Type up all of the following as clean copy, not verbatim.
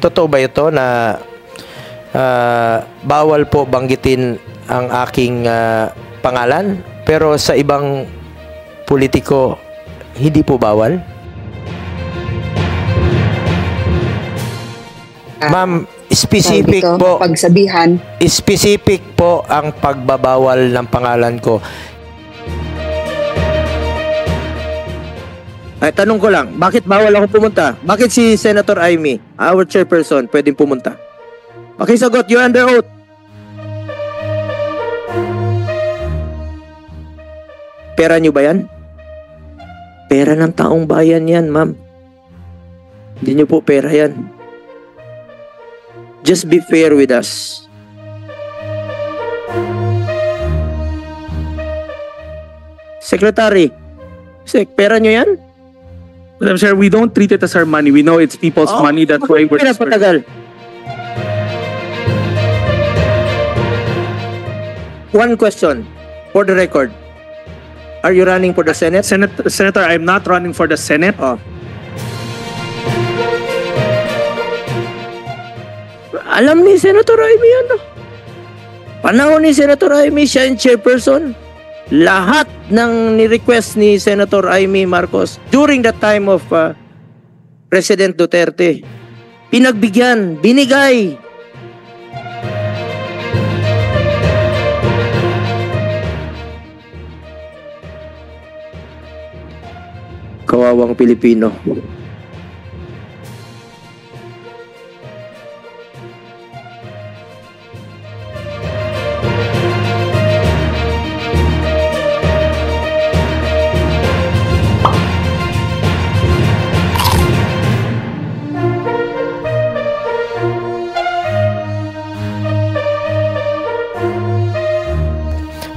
totoo ba ito na bawal po banggitin ang aking pangalan, pero sa ibang politiko hindi po bawal? Ma'am, specific po. Pagsabihan. Specific po ang pagbabawal ng pangalan ko. Ay, tanong ko lang, bakit bawal ako pumunta? Bakit si Senator Amy, our chairperson, pwedeng pumunta? Pakisagot, you're under oath. Pera nyo ba yan? Pera ng taong bayan yan, ma'am. Hindi nyo po pera yan. Just be fair with us. Secretary, pera nyo yan? Madam Chair, we don't treat it as our money. We know it's people's money. That's why we're patagal. One question for the record. Are you running for the Senate? Senator, I'm not running for the Senate. Alam ni Senator Amy yan. Panahon ni Senator Amy, siya yung chairperson. Lahat ng ni-request ni Senator Amy Marcos during the time of President Duterte, pinagbigyan, binigay. Kawawang Pilipino.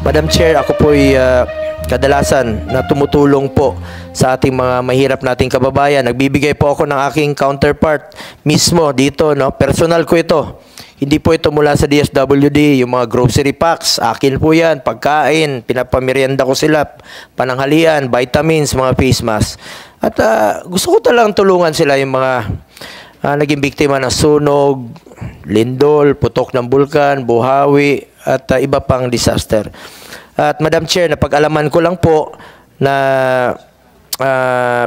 Madam Chair, ako po'y kadalasan na tumutulong po sa ating mga mahirap nating kababayan. Nagbibigay po ako ng aking counterpart mismo dito, no? Personal ko ito. Hindi po ito mula sa DSWD, yung mga grocery packs, akin po yan, pagkain, pinapamerienda ko sila, pananghalian, vitamins, mga face mask. At gusto ko talang tulungan sila yung mga naging biktima ng sunog, lindol, putok ng bulkan, buhawi, at iba pang disaster. At Madam Chair, napag-alaman ko lang po na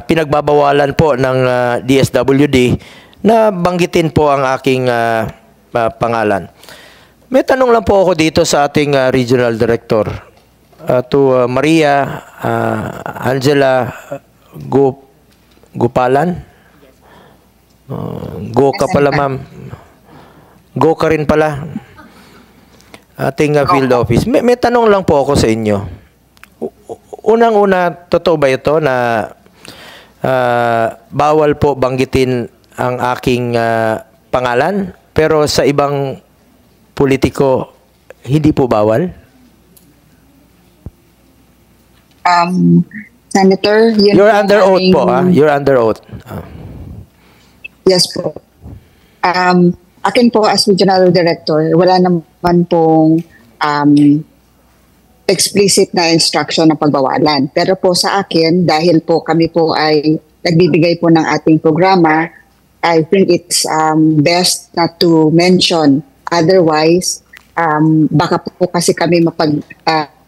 pinagbabawalan po ng DSWD na banggitin po ang aking pangalan. May tanong lang po ako dito sa ating Regional Director, to Maria Angela Gupalan. Go ka pala, ma'am. Go ka rin pala. Ating field office. May tanong lang po ako sa inyo. Unang-una, totoo ba ito na bawal po banggitin ang aking pangalan, pero sa ibang politiko hindi po bawal? Senator, you're under oath po, You're under oath. Yes po. Akin po as Regional Director, wala naman pong explicit na instruction na pagbawalan. Pero po sa akin, dahil po kami po ay nagbibigay po ng ating programa, I think it's best not to mention. Otherwise, baka po kasi kami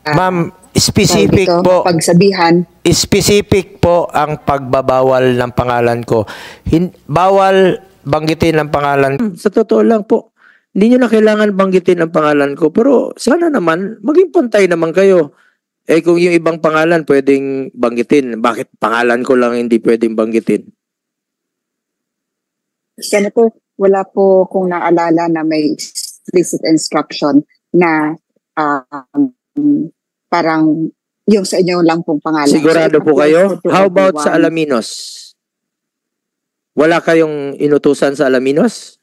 Ma'am, specific po. Pagsabihan. Specific po ang pagbabawal ng pangalan ko. Bawal banggitin ang pangalan. Sa totoo lang po, hindi nyo na kailangan banggitin ang pangalan ko. Pero sana naman, maging pantay naman kayo. Kung yung ibang pangalan pwedeng banggitin, bakit pangalan ko lang hindi pwedeng banggitin? Senator, wala po kung naalala na may explicit instruction na parang yung sa inyo lang pong pangalan. Sigurado po kayo? How about sa Alaminos? Wala kayong inutusan sa Alaminos?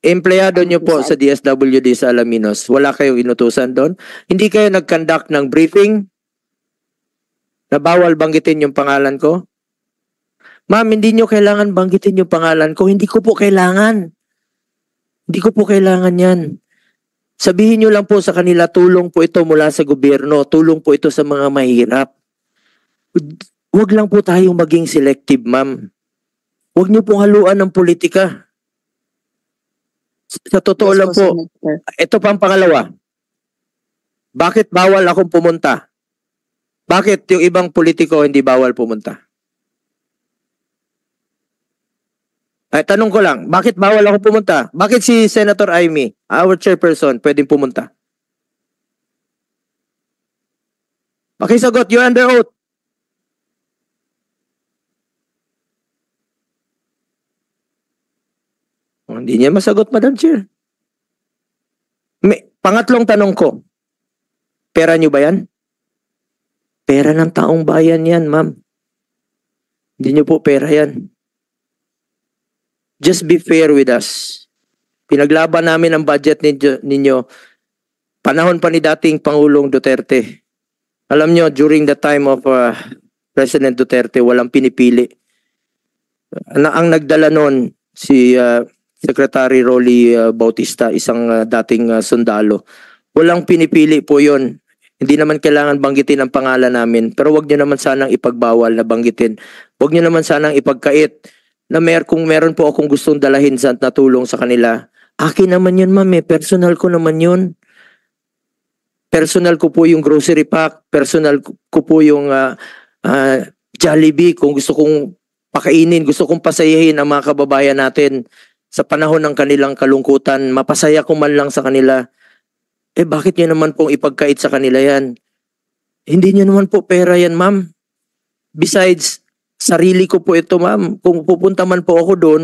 Empleyado nyo po sa DSWD sa Alaminos, wala kayong inutusan doon? Hindi kayo nag-conduct ng briefing na bawal banggitin yung pangalan ko? Ma'am, hindi nyo kailangan banggitin yung pangalan ko. Hindi ko po kailangan. Hindi ko po kailangan yan. Sabihin nyo lang po sa kanila, tulong po ito mula sa gobyerno, tulong po ito sa mga mahirap. Huwag lang po tayong maging selective, ma'am. Huwag niyo pong haluan ng politika. Sa totoo Yes lang po, Senator. ito pang pangalawa. Bakit bawal akong pumunta? Bakit yung ibang politiko hindi bawal pumunta? Ay, tanong ko lang, bakit bawal ako pumunta? Bakit si Senator Amy, our chairperson, pwedeng pumunta? Pakisagot, you're under oath. Hindi niya masagot, Madam Chair. Pangatlong tanong ko, pera niyo ba yan? Pera ng taong bayan yan, ma'am. Hindi niyo po pera yan. Just be fair with us. Pinaglaban namin ang budget ninyo panahon pa ni dating Pangulong Duterte. Alam niyo, during the time of President Duterte, walang pinipili. Ang nagdala noon si Secretary Rolly Bautista, isang dating sundalo. Walang pinipili po yon. Hindi naman kailangan banggitin ang pangalan namin, pero wag niyo naman sanang ipagbawal na banggitin. Wag niyo naman sanang ipagkait na kung meron po akong gustong dalahin sa natulong sa kanila. Akin naman yun, ma'am. Personal ko naman yun. Personal ko po yung grocery pack. Personal ko po yung Jollibee. Kung gusto kong pakainin, gusto kong pasayahin ang mga kababayan natin sa panahon ng kanilang kalungkutan, mapasaya ko man lang sa kanila. Bakit nyo naman pong ipagkait sa kanila yan? Hindi nyo naman po pera yan, ma'am. Besides, sarili ko po ito, ma'am. Kung pupunta man po ako doon,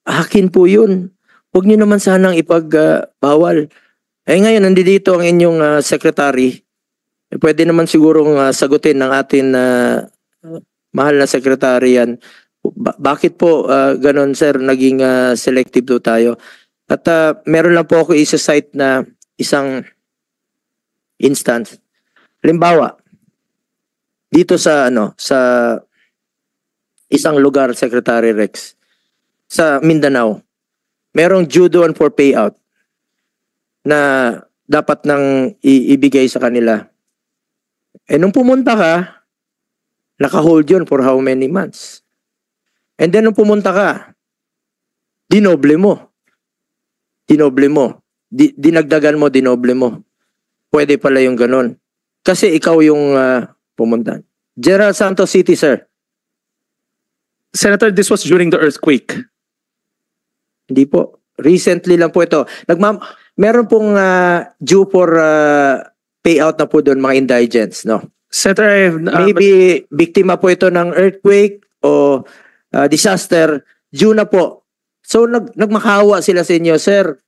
akin po yun. Huwag nyo naman sanang ipagbawal. Ngayon, nandito ang inyong secretary. Pwede naman sigurong sagutin ng atin mahal na secretary yan. Bakit po ganon, sir, naging selective do tayo? At meron lang po ako isa-cite na isang instance. Halimbawa, dito sa isang lugar, Secretary Rex, sa Mindanao, merong due doon for payout na dapat nang ibigay sa kanila. Nung pumunta ka, naka-hold yun for how many months? And then nung pumunta ka, dinoble mo. Dinagdagan mo, dinoble mo. Pwede pala yung ganon. Kasi ikaw yung pumunta. General Santos City, sir. Senator, this was during the earthquake. Hindi po. Recently lang po ito. Meron pong due for payout na po doon, mga indigents, no? Senator, Maybe biktima po ito ng earthquake o disaster, due na po. So nagmakawa sila sa inyo, sir.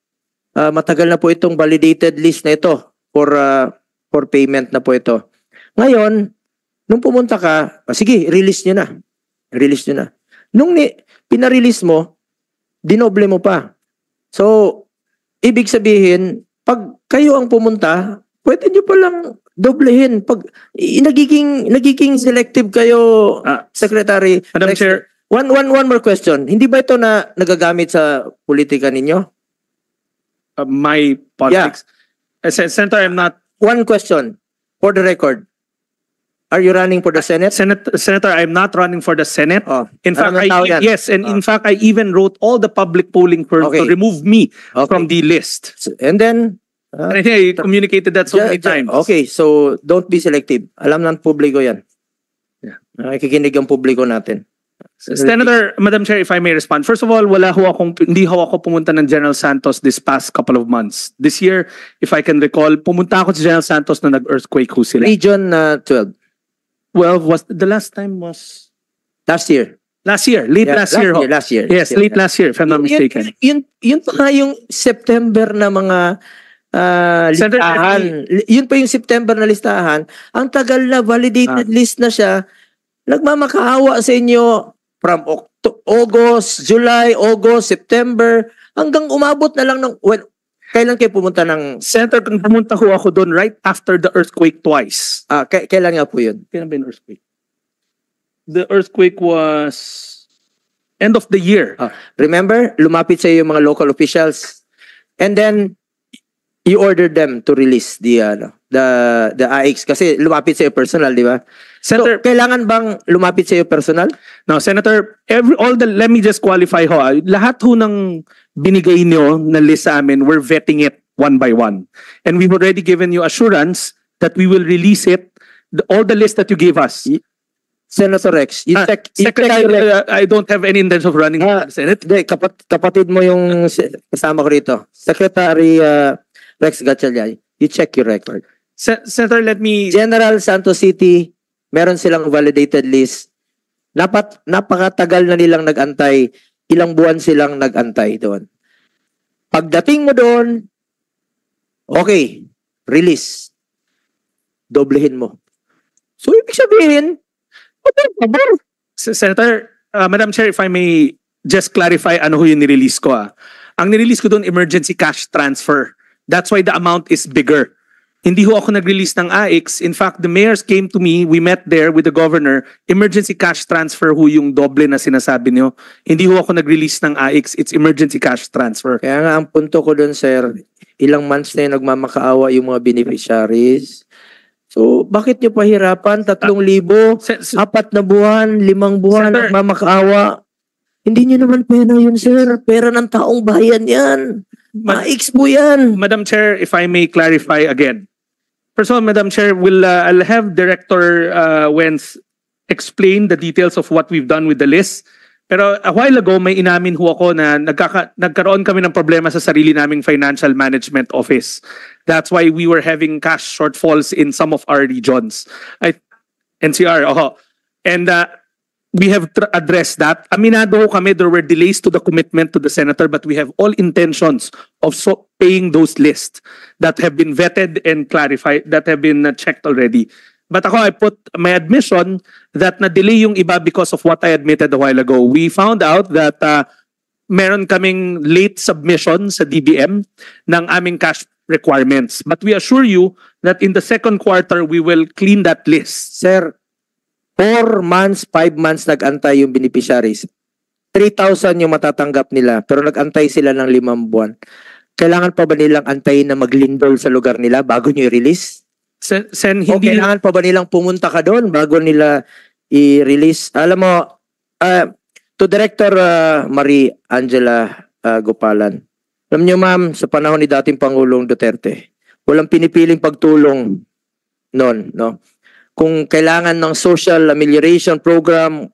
Matagal na po itong validated list na ito for payment na po ito. Ngayon, nung pumunta ka, sige, release nyo na. Release nyo na. Nung pinarelease mo, dinoble mo pa. So, ibig sabihin, pag kayo ang pumunta, pwede nyo palang doblehin. Pag nagiging selective kayo, Secretary. Madam Chair. One more question. Hindi ba ito na nagagamit sa politika ninyo? My politics. Yeah. Senator, I'm not. One question for the record. Are you running for the Senate? Senator, I'm not running for the Senate. Oh, in fact, yes, and in fact, I even wrote all the public polling firms to remove me from the list. And then, and I think I communicated that so many times. Okay, so don't be selective. Alam ng publiko yan. Nakikinig ang publiko natin. Senator, Madam Chair, if I may respond. First of all, hindi ho ako pumunta ng General Santos this past couple of months. This year, if I can recall, pumunta ako sa General Santos na nag-earthquake ho sila. Region 12. Well, the last time was last year. Last year, last year. Yes, late last year, if I'm not mistaken. Yun pa yung September na mga listahan. Yun pa yung September na listahan. Ang tagal na, validated list na siya. Nagmamakaawa sa inyo from August, July, August, September, hanggang umabot na lang ng, kailan kayo pumunta ng... Senator, pumunta ho ako doon right after the earthquake twice. Kailan nga po yun? Kailan ba yung earthquake? The earthquake was end of the year. Remember, lumapit sa iyo yung mga local officials and then you ordered them to release the the AX kasi lumapit sa iyo personal, di ba? Senator, So, kailangan bang lumapit sa iyo personal? no, Senator, let me just qualify ho. Lahat ho ng binigay niyo na list sa amin, we're vetting it one by one. And we've already given you assurance that we will release it, all the list that you gave us. Senator Rex, Secretary, I don't have any intention of running for the Senate. Hindi, kapatid mo yung kasama ko rito. Secretary Rex Gatchalian, you check your record. Senator, let me... General Santos City, meron silang validated list. Napakatagal na nilang nag-antay. Ilang buwan silang nag-antay doon. Pagdating mo doon, okay, release. Doblehin mo. So, ibig sabihin, Senator, Madam Chair, if I may just clarify ano ho yung nirelease ko. Ang nirelease ko doon, emergency cash transfer. That's why the amount is bigger. Hindi ho ako nag-release ng AX. In fact, the mayors came to me, we met there with the governor, emergency cash transfer ho yung doble na sinasabi niyo. Hindi ho ako nag-release ng AX, it's emergency cash transfer. Kaya nga ang punto ko doon, sir, ilang months na yung nagmamakaawa yung mga beneficiaries. So, bakit nyo pahirapan? 3,000, 4 na buwan, 5 buwan, Senator, nagmamakaawa. Hindi nyo naman pera yun, sir. Pera ng taong bayan yan. Ma-ex po yan. Madam Chair, if I may clarify again. First of all, Madam Chair, I'll have Director Wentz explain the details of what we've done with the list. Pero a while ago, may inamin ho ako na nagkaroon kami ng problema sa sarili naming financial management office. That's why we were having cash shortfalls in some of our regions. NCR, and we have addressed that. Aminado ho kami, there were delays to the commitment to the senator, but we have all intentions of paying those lists that have been vetted and clarified, that have been checked already. But ako, I put my admission that na-delay yung iba because of what I admitted a while ago. We found out that meron kaming late submission sa DBM ng aming cash requirements. But we assure you that in the second quarter, we will clean that list. Sir, 4 months, 5 months nag-antay yung beneficiaries. 3,000 yung matatanggap nila, pero nag-antay sila ng 5 buwan. Kailangan pa ba nilang antayin na maglindol sa lugar nila bago nyo i-release? Sen, O hindi... kailangan pa ba nilang pumunta ka doon bago nila i-release? Alam mo, to Director Marie Angela Gopalan, alam nyo ma'am, sa panahon ni dating Pangulong Duterte, walang pinipiling pagtulong noon, no? Kung kailangan ng social amelioration program,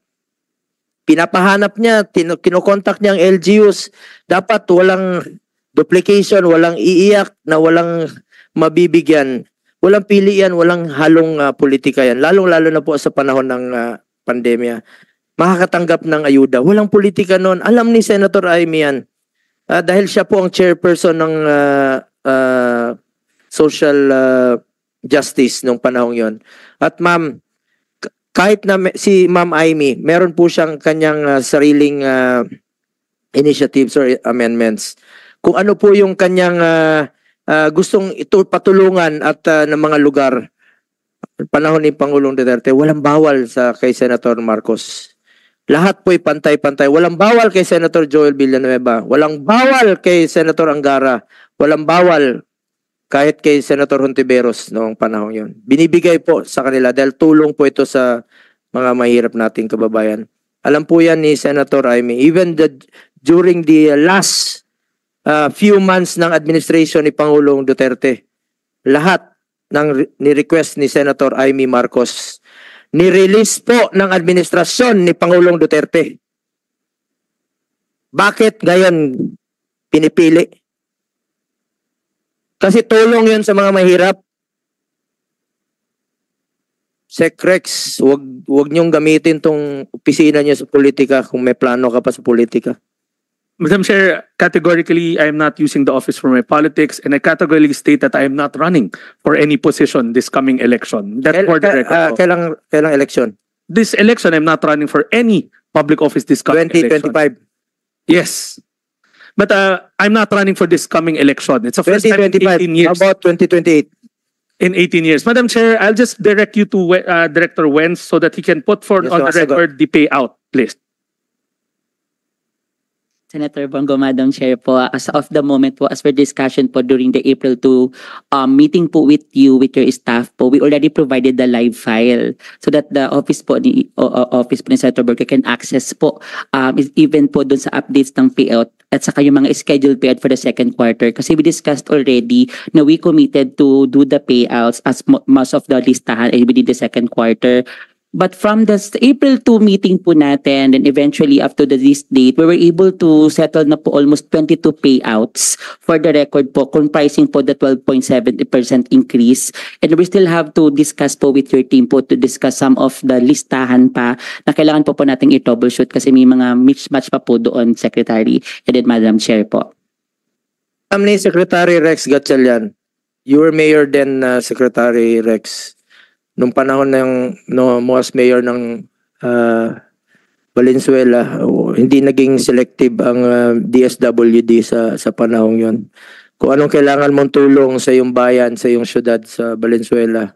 pinapahanap niya, kinokontak niya ang LGUs, dapat walang duplication, walang iiyak na walang mabibigyan. Walang pili yan, walang halong politika yan. Lalong-lalo na po sa panahon ng pandemya. Makakatanggap ng ayuda. Walang politika noon. Alam ni Senator Amy yan. Dahil siya po ang chairperson ng social justice nung panahong yon. At ma'am, kahit na si Ma'am Amy, meron po siyang kanyang sariling initiatives or amendments. Kung ano po yung kanyang gustong ito patulungan at ng mga lugar panahon ni Pangulong Duterte, walang bawal kay Senator Marcos. Lahat po'y pantay-pantay. Walang bawal kay Senator Joel Villanueva. Walang bawal kay Senator Angara. Walang bawal kahit kay Senator Hontiveros noong panahon yon. Binibigay po sa kanila dahil tulong po ito sa mga mahirap nating kababayan. Alam po yan ni Senator Amy. Even during the last few months ng administration ni Pangulong Duterte, lahat ng ni-request ni Senator Amy Marcos, ni-release po ng administrasyon ni Pangulong Duterte. Bakit ngayon pinipili? Kasi tulong yun sa mga mahirap. Secrex, wag niyong gamitin tong opisina niyo sa politika kung may plano ka pa sa politika. Madam Chair, categorically, I am not using the office for my politics, and I categorically state that I am not running for any position this coming election. That's for the record. Kailang election? This election, I'm not running for any public office this coming 2025. election. Yes. But I'm not running for this coming election. It's a first time in 2025. 18 years. How about 2028? In 18 years. Madam Chair, I'll just direct you to Director Wentz so that he can put Yes, on the sagot. record the payout list. Senator Bongo, Madam Chair po, as of the moment po, as per discussion po during the April 2 meeting po with you, with your staff po, we already provided the live file so that the office po ni Senator Bongo can access po even po dun sa updates ng payout at saka yung mga scheduled payout for the second quarter. Kasi we discussed already na we committed to do the payouts as most of the listahan ay within the second quarter. But from the April 2 meeting po natin, and eventually up to this date, we were able to settle na po almost 22 payouts for the record po, comprising po the 12.70% increase. And we still have to discuss po with your team po to discuss some of the listahan pa na kailangan po nating i-troubleshoot kasi may mga mismatch pa po doon, Secretary, and then Madam Chair po. Alam ni Secretary Rex Gatchalian, you were mayor then, Secretary Rex. Nung panahon mo as mayor ng Valenzuela, hindi naging selective ang DSWD sa panahon yon. Kung anong kailangan mong tulong sa iyong bayan, sa iyong syudad sa Valenzuela,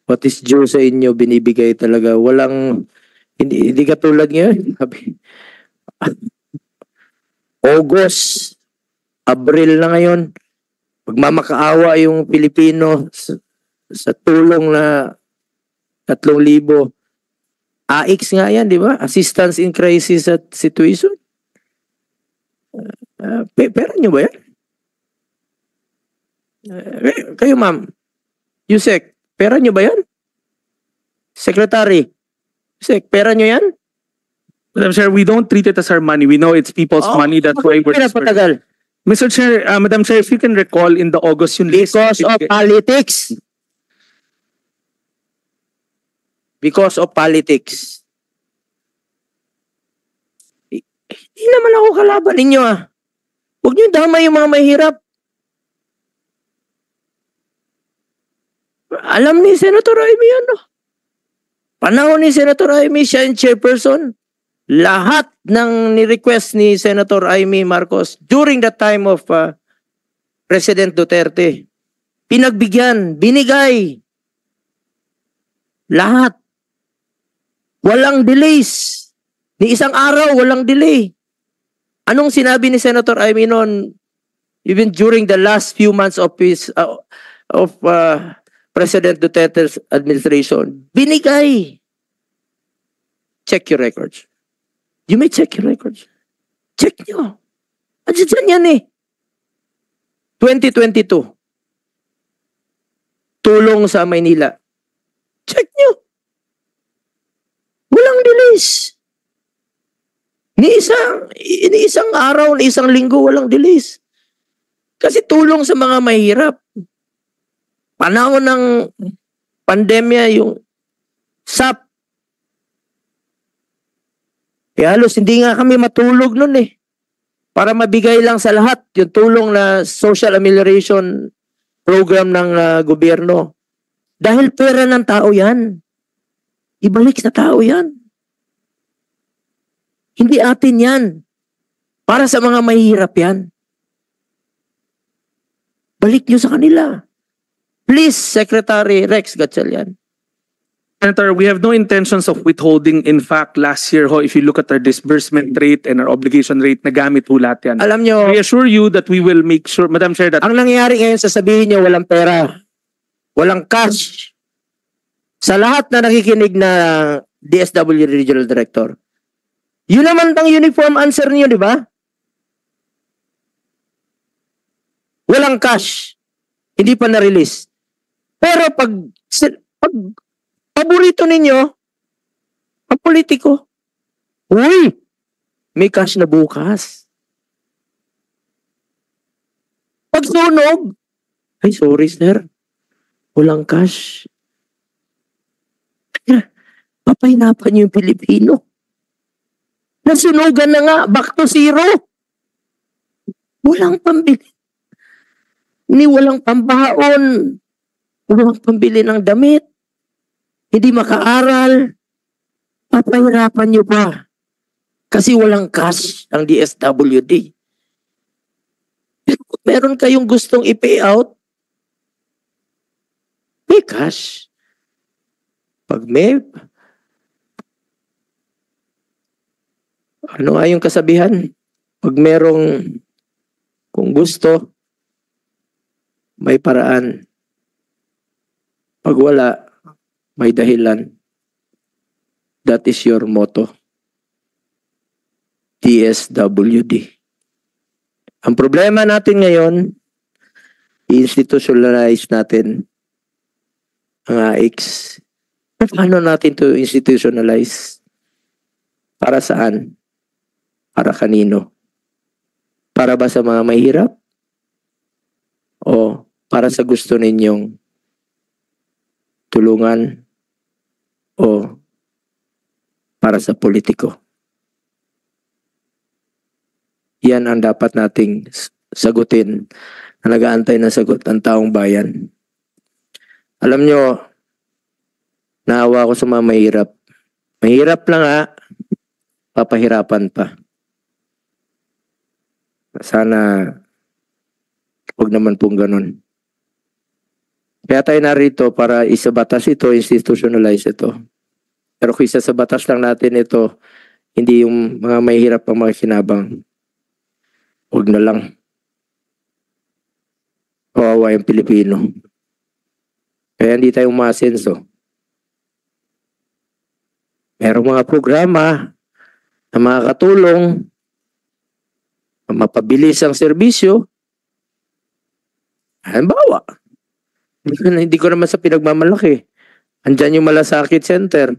what is due sa inyo, binibigay talaga. Walang, hindi katulad ngayon. August, Abril na ngayon, magmamakaawa yung Pilipino sa tulong na 3,000. AIX nga yan, di ba? Assistance in Crisis at Situation. Pera nyo ba yan? Kayo ma'am, Yusek, pera nyo ba yan? Secretary, Yusek, pera nyo yan? Madam Chair, we don't treat it as our money. We know it's people's money. That's why we're patagal. Mr. Chair, Madam Chair, if you can recall in the August yung list. Because of politics. Because of politics. Hindi naman ako kalaban ninyo ah. Huwag niyo damay yung mga mahirap. Alam ni Senator Amy yan no? Panahon ni Senator Amy, siya yung chairperson. Lahat ng ni-request ni Senator Amy Marcos during the time of President Duterte, pinagbigyan, binigay. Lahat. Walang delays. Ni isang araw, walang delay. Anong sinabi ni Senator Amy noon, even during the last few months of President Duterte's administration? Binigay. Check your records. You may check your records. Check nyo. Andiyan yan eh. 2022. Tulong sa Maynila. Check nyo. Walang delays. Ni isang araw, ni isang linggo, walang delays. Kasi tulong sa mga mahirap. Panahon ng pandemya, yung SAP. Kaya halos hindi nga kami matulog nun eh. Para mabigay lang sa lahat yung tulong na social amelioration program ng gobyerno. Dahil pera ng tao yan. Ibalik sa tao yan. Hindi atin yan. Para sa mga mahihirap yan. Balik nyo sa kanila. Please, Secretary Rex Gatchalian. Senator, we have no intentions of withholding. In fact, last year, if you look at our disbursement rate and our obligation rate, nagamit po lahat yan. Alam nyo, We assure you that we will make sure, Madam Chair, that ang nangyayari ngayon, sasabihin nyo, walang pera. Walang cash. Sa lahat na nakikinig na DSWD Regional Director, yun naman ang uniform answer niyo, di ba? Walang cash. Hindi pa na-release. Pero pag paborito ninyo, ang politiko, uy, may cash na bukas. Pag sunog, ay sorry sir, walang cash. Papahinapan niyo yung Pilipino. Nasunugan na nga, back to zero. Walang pambili. Walang pambaon. Walang pambili ng damit. Hindi makaaral. Papahirapan niyo pa. Kasi walang cash ang DSWD. Pero kung meron kayong gustong i-pay out, may cash. Pag may, ano nga yung kasabihan? Pag merong, kung gusto, may paraan. Pag wala, may dahilan. That is your motto. DSWD. Ang problema natin ngayon, i-institutionalize natin ang AIX. Paano natin to institutionalize? Para saan? Para kanino? Para ba sa mga mahirap? O para sa gusto ninyong tulungan? O para sa politiko? Yan ang dapat nating sagutin na nag-aantay na sagot ang taong bayan. Alam nyo, naawa ko sa mga mahirap. Mahirap lang papahirapan pa. Sana huwag naman pong ganun. Kaya tayo narito para isabatas ito, institutionalize ito. Pero kung isa sa batas lang natin ito, hindi yung mga mahirap ang mga kinabang. Huwag na lang. Kawawa yung Pilipino. Kaya hindi tayo umasenso. Merong mga programa na makakatulong na mapabilis ang serbisyo. Halimbawa, hindi ko naman sa pinagmamalaki. Andyan yung Malasakit Center.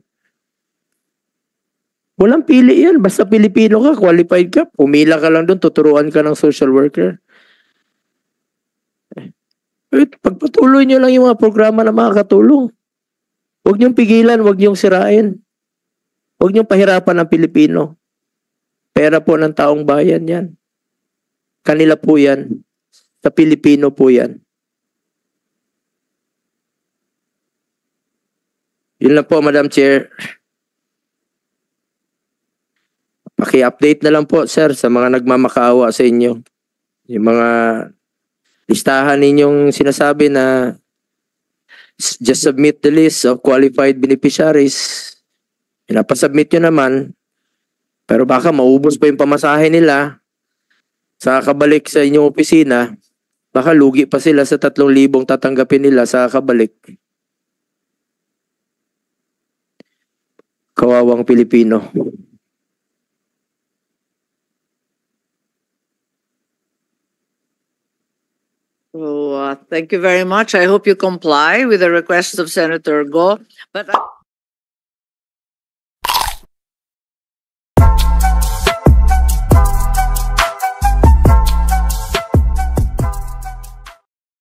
Walang pili yan. Basta Pilipino ka, qualified ka. Pumila ka lang doon, tuturuan ka ng social worker. Pagpatuloy nyo lang yung mga programa na makakatulong. Huwag niyong pigilan, huwag niyong sirain. Huwag niyong pahirapan ang Pilipino. Pera po ng taong bayan yan. Kanila po yan. Sa Pilipino po yan. Yun lang po, Madam Chair. Paki-update na lang po, sir, sa mga nagmamakaawa sa inyo. Yung mga listahan ninyong sinasabi na just submit the list of qualified beneficiaries. Pinapasubmit nyo naman, pero baka maubos pa yung pamasahe nila sa kabalik sa inyong opisina. Baka lugi pa sila sa 3,000 tatanggapin nila sa kabalik. Kawawang Pilipino. So, thank you very much. I hope you comply with the request of Senator Go. But